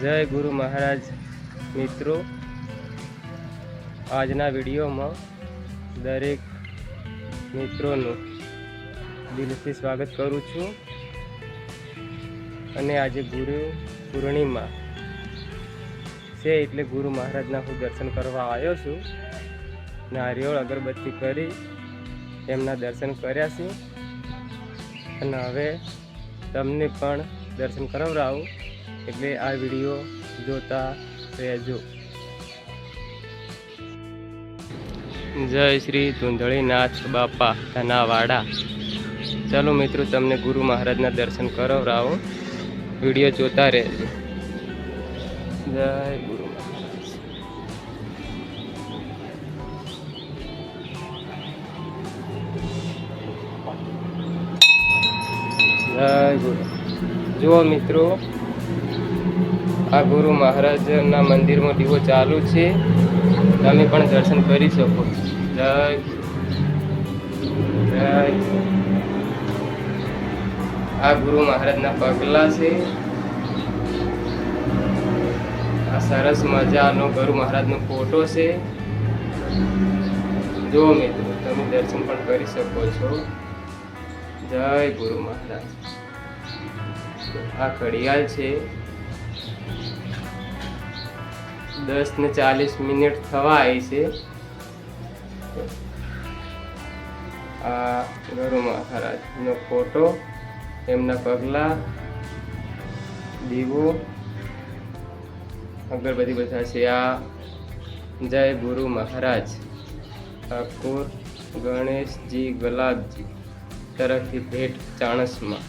જય ગુરુ મહારાજ મિત્રો, આજના વિડીયોમાં દરેક મિત્રોનું દિલથી સ્વાગત કરું છું. અને આજે ગુરુ પૂર્ણિમા છે એટલે ગુરુ મહારાજના હું દર્શન કરવા આવ્યો છું. નારિયેળ અગરબત્તી કરી એમના દર્શન કર્યા છે અને હવે તમને પણ દર્શન કરાવડાવું, એટલે આ વિડીયો જોતા રહેજો. જય શ્રી ધુંધળીનાથ બાપા ધનાવાડા. ચાલો મિત્રો, તમને ગુરુ મહારાજના દર્શન કરાવડાવું, વિડીયો જોતા રહેજો. જય ગુરુ મહારાજ. જય ગુરુ. જુઓ મિત્રો, આ ગુરુ મહારાજના મંદિરમાં દીવો ચાલુ છે, તમે પણ દર્શન કરી શકો. જય જય. આ ગુરુ મહારાજના પગલા છે. આ સરસ મજાનો ગુરુ મહારાજનો ફોટો છે. જુઓ મિત્રો, તમે દર્શન પણ કરી શકો છો. જય ગુરુ મહારાજ. આ ઘડિયાળ છે, 10:40 થવા આવી છે. આ ગુરુ મહારાજનો ફોટો, એમના પગલા, દીવો, અગરબત્તી બધા છે. આ જય ગુરુ મહારાજ ઠાકોર ગણેશજી ગુલાબજી તરફથી ભેટ ચાણસમાં.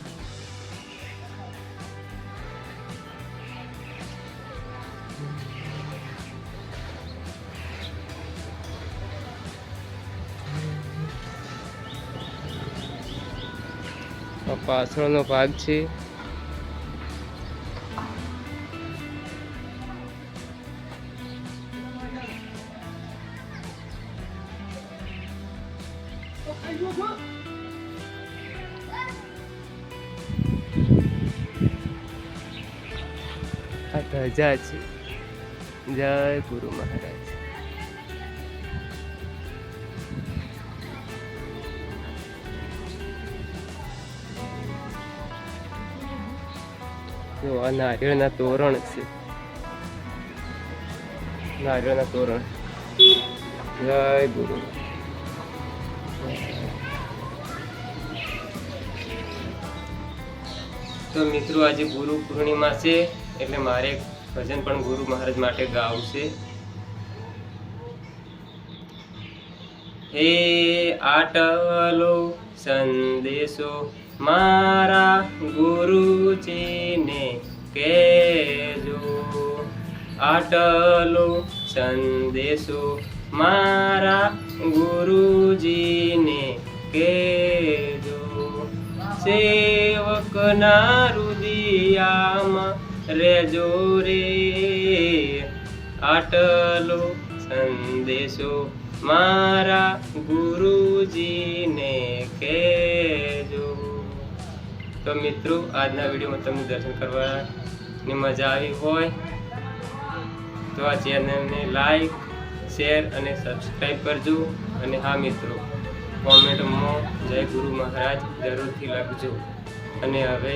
પાછળનો ભાગ છે. આ ધજા છે. જય ગુરુ મહારાજ. આ નારિયેળના તોરણ છે. નારિયેળના તોરણ. જય ગુરુ. તો મિત્રો, આજે ગુરુ પૂર્ણિમા છે એટલે મારે એક ભજન પણ ગુરુ મહારાજ માટે ગાવું છે. હે આટલો સંદેશો મારા ગુરુજીને કહેજો, આટલો સંદેશો મારા ગુરુજીને કહેજો. સેવકના હૃદયામાં રહેજો રે, આટલો સંદેશો મારા ગુરુજીને કહેજો. તો મિત્રો, આજના વિડીયોમાં તમને દર્શન કરવાની મજા આવી હોય તો આ ચેનલને લાઈક, શેર અને સબસ્ક્રાઈબ કરજો. અને હા મિત્રો, કોમેન્ટમાં જય ગુરુ મહારાજ જરૂરથી લખજો. અને હવે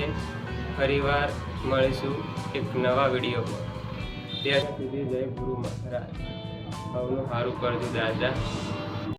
ફરીવાર મળીશું એક નવા વિડીયોમાં. ત્યાં સુધી જય ગુરુ મહારાજ. સૌનું સારું કરજો દાદા.